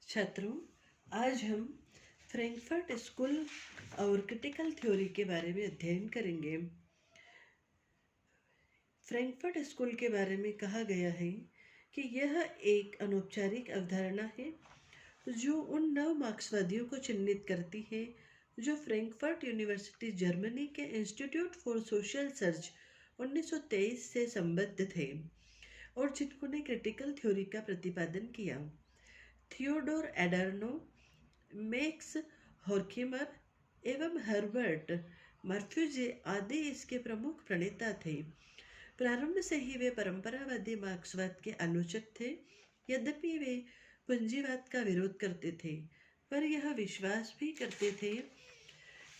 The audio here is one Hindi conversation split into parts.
छात्रों, आज हम फ्रैंकफर्ट स्कूल और क्रिटिकल थ्योरी के बारे में अध्ययन करेंगे। फ्रैंकफर्ट स्कूल के बारे में कहा गया है कि यह एक अनौपचारिक अवधारणा है जो उन नव मार्क्सवादियों को चिन्हित करती है जो फ्रैंकफर्ट यूनिवर्सिटी जर्मनी के इंस्टीट्यूट फॉर सोशल रिसर्च 1923 से संबद्ध थे और जिन्होंने क्रिटिकल थ्योरी का प्रतिपादन किया। थियोडोर एडर्नो, मैक्स हॉर्खिमर एवं हर्बर्ट मर्फ्यूजे आदि इसके प्रमुख प्रणेता थे। प्रारंभ से ही वे परंपरावादी मार्क्सवाद के आलोचक थे। यद्यपि वे पूंजीवाद का विरोध करते थे, पर यह विश्वास भी करते थे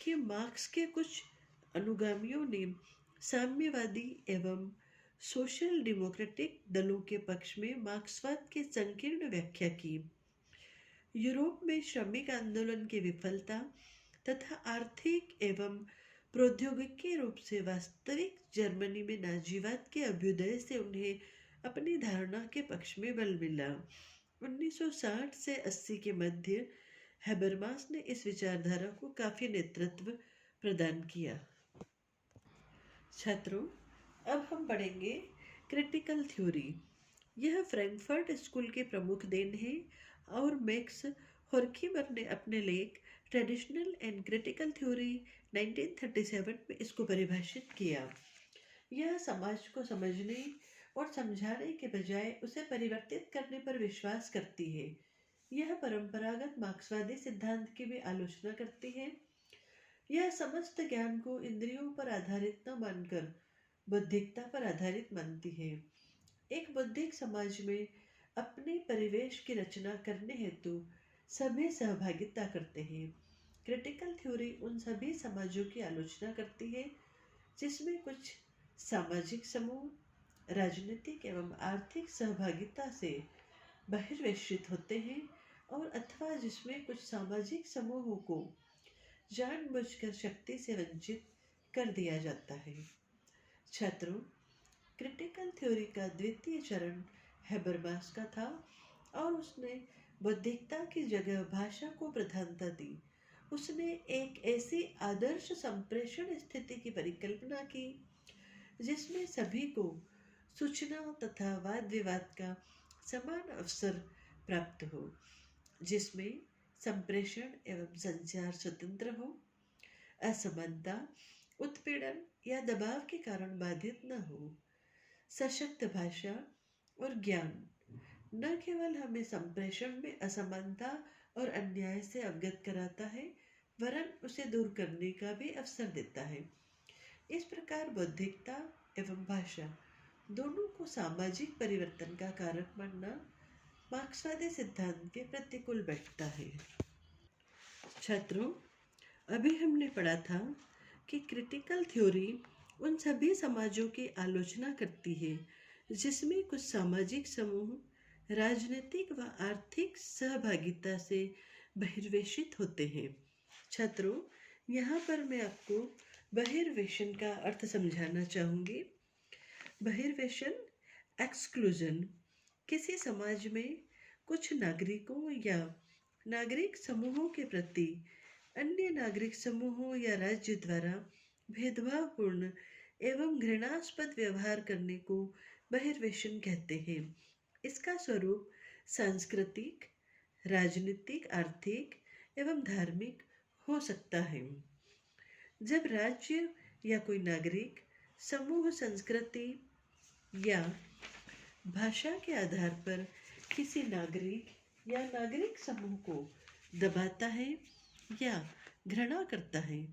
कि मार्क्स के कुछ अनुगामियों ने साम्यवादी एवं सोशल डेमोक्रेटिक दलों के पक्ष में मार्क्सवाद की संकीर्ण व्याख्या की। यूरोप में श्रमिक आंदोलन की विफलता तथा आर्थिक एवं प्रौद्योगिकी रूप से वास्तविक जर्मनी में नाजीवाद के अभ्युदय से उन्हें अपनी धारणा के पक्ष में बल मिला। 1960 से 80 के मध्य हैबरमास ने इस विचारधारा को काफी नेतृत्व प्रदान किया। छात्रों, अब हम पढ़ेंगे क्रिटिकल थ्योरी। यह फ्रैंकफर्ट स्कूल के प्रमुख देन है और मैक्स हॉर्खिमर ने अपने लेख ट्रेडिशनल एंड क्रिटिकल थ्योरी 1937 में इसको परिभाषित किया। यह समाज को समझने और समझाने के बजाय उसे परिवर्तित करने पर विश्वास करती है। यह परंपरागत मार्क्सवादी सिद्धांत की भी आलोचना करती है। यह समस्त ज्ञान को इंद्रियों पर आधारित न मानकर बौद्धिकता पर आधारित मानती है। एक बौद्धिक समाज में अपने परिवेश की रचना करने हेतु सभी सहभागिता करते हैं। क्रिटिकल थ्योरी उन सभी समाजों की आलोचना करती है जिसमें कुछ सामाजिक समूह राजनीतिक एवं आर्थिक सहभागिता से बहिर्वेशित होते हैं और अथवा जिसमें कुछ सामाजिक समूहों को जानबूझकर शक्ति से वंचित कर दिया जाता है। छात्रों, क्रिटिकल थ्योरी का द्वितीय चरण हैबरमास का था और उसने बौद्धिकता की जगह भाषा को प्रधानता दी। उसने एक ऐसी आदर्श संप्रेषण स्थिति की परिकल्पना की जिसमें सभी को सूचना तथा वाद विवाद का समान अवसर प्राप्त हो, जिसमें संप्रेषण एवं संचार स्वतंत्र हो, असमानता उत्पीड़न या दबाव के कारण बाधित न हो। सशक्त भाषा और ज्ञान न केवल हमें संप्रेषण में असमानता और अन्याय से अवगत कराता है, वरन उसे दूर करने का भी अवसर देता है। इस प्रकार बौद्धिकता एवं भाषा दोनों को सामाजिक परिवर्तन का कारक मानना मार्क्सवादी सिद्धांत के प्रतिकूल बैठता है। छात्रों, अभी हमने पढ़ा था कि क्रिटिकल थ्योरी उन सभी समाजों की आलोचना करती है जिसमें कुछ सामाजिक समूह राजनीतिक व आर्थिक सहभागिता से बहिर्वेशित होते हैं। छात्रों, यहाँ पर मैं आपको बहिर्वेशन का अर्थ समझाना चाहूँगी। बहिर्वेशन एक्सक्लूजन किसी समाज में कुछ नागरिकों या नागरिक समूहों के प्रति अन्य नागरिक समूहों या राज्य द्वारा भेदभावपूर्ण एवं घृणास्पद व्यवहार करने को बहिर्वेशन कहते हैं। इसका स्वरूप सांस्कृतिक, राजनीतिक, आर्थिक एवं धार्मिक हो सकता है। जब राज्य या कोई नागरिक समूह संस्कृति या भाषा के आधार पर किसी नागरिक या नागरिक समूह को दबाता है या घृणा करता है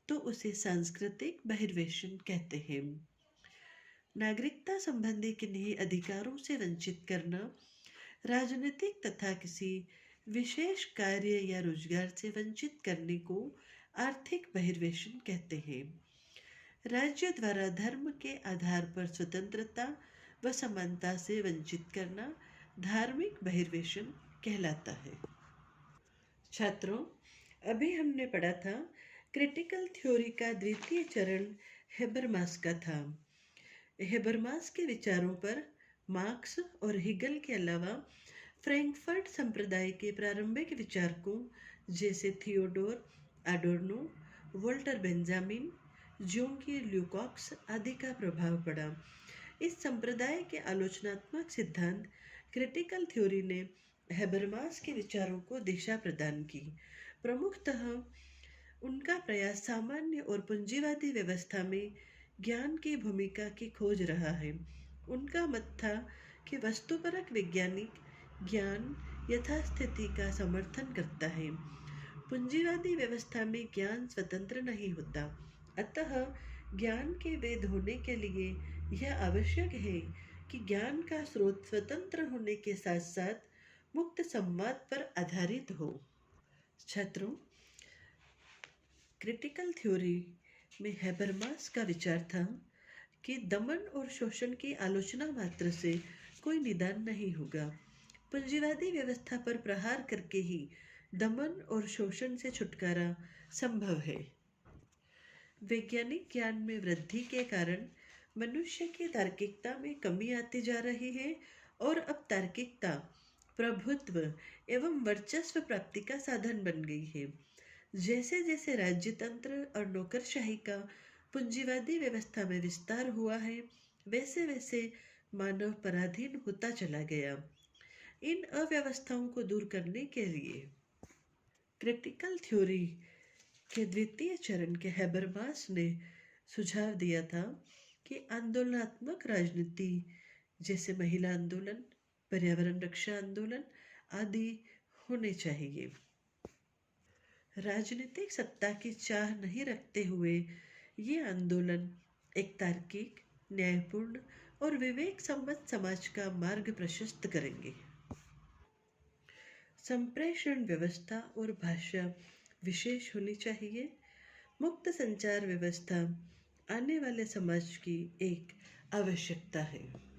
तो उसे सांस्कृतिक बहिर्वेशन कहते हैं। नागरिकता संबंधी किन्हीं अधिकारों से वंचित करना, राजनीतिक तथा किसी विशेष कार्य या रोजगार से वंचित करने को आर्थिक बहिर्वेशन कहते हैं। राज्य द्वारा धर्म के आधार पर स्वतंत्रता व समानता से वंचित करना धार्मिक बहिर्वेशन कहलाता है। छात्रों, अभी हमने पढ़ा था क्रिटिकल थ्योरी का द्वितीय चरण हैबरमास का था। हैबरमास के विचारों पर मार्क्स और हेगल के अलावा फ्रैंकफर्ट संप्रदाय के प्रारंभिक विचारकों जैसे थियोडोर एडोर्नो, वोल्टर बेंजामिन, ज्योंगी ल्यूकॉक्स आदि का प्रभाव पड़ा। इस संप्रदाय के आलोचनात्मक सिद्धांत क्रिटिकल थ्योरी ने हैबरमास के विचारों को दिशा प्रदान की। प्रमुखतः उनका प्रयास सामान्य और पूंजीवादी व्यवस्था में ज्ञान की भूमिका की खोज रहा है। उनका मत था कि वस्तुपरक वैज्ञानिक ज्ञान यथास्थिति का समर्थन करता है। पूंजीवादी व्यवस्था में ज्ञान स्वतंत्र नहीं होता, अतः ज्ञान के वेद होने के लिए यह आवश्यक है कि ज्ञान का स्रोत स्वतंत्र होने के साथ साथ मुक्त संवाद पर आधारित हो। छात्रों, क्रिटिकल थ्योरी में हैबरमास का विचार था कि दमन और शोषण की आलोचना मात्र से कोई निदान नहीं होगा। पूंजीवादी व्यवस्था पर प्रहार करके ही दमन और शोषण से छुटकारा संभव है। वैज्ञानिक ज्ञान में वृद्धि के कारण मनुष्य की तार्किकता में कमी आती जा रही है और अब तार्किकता प्रभुत्व एवं वर्चस्व प्राप्ति का साधन बन गई है। जैसे जैसे राज्यतंत्र और नौकरशाही का पूंजीवादी व्यवस्था में विस्तार हुआ है, वैसे वैसे मानव पराधीन होता चला गया। इन अव्यवस्थाओं को दूर करने के लिए क्रिटिकल थ्योरी के द्वितीय चरण के हैबरमास ने सुझाव दिया था कि आंदोलनात्मक राजनीति जैसे महिला आंदोलन, पर्यावरण रक्षा आंदोलन आदि होने चाहिए। राजनीतिक सत्ता की चाह नहीं रखते हुए ये आंदोलन एक तार्किक, न्यायपूर्ण और विवेक सम्मत समाज का मार्ग प्रशस्त करेंगे। संप्रेषण व्यवस्था और भाषा विशेष होनी चाहिए। मुक्त संचार व्यवस्था आने वाले समाज की एक आवश्यकता है।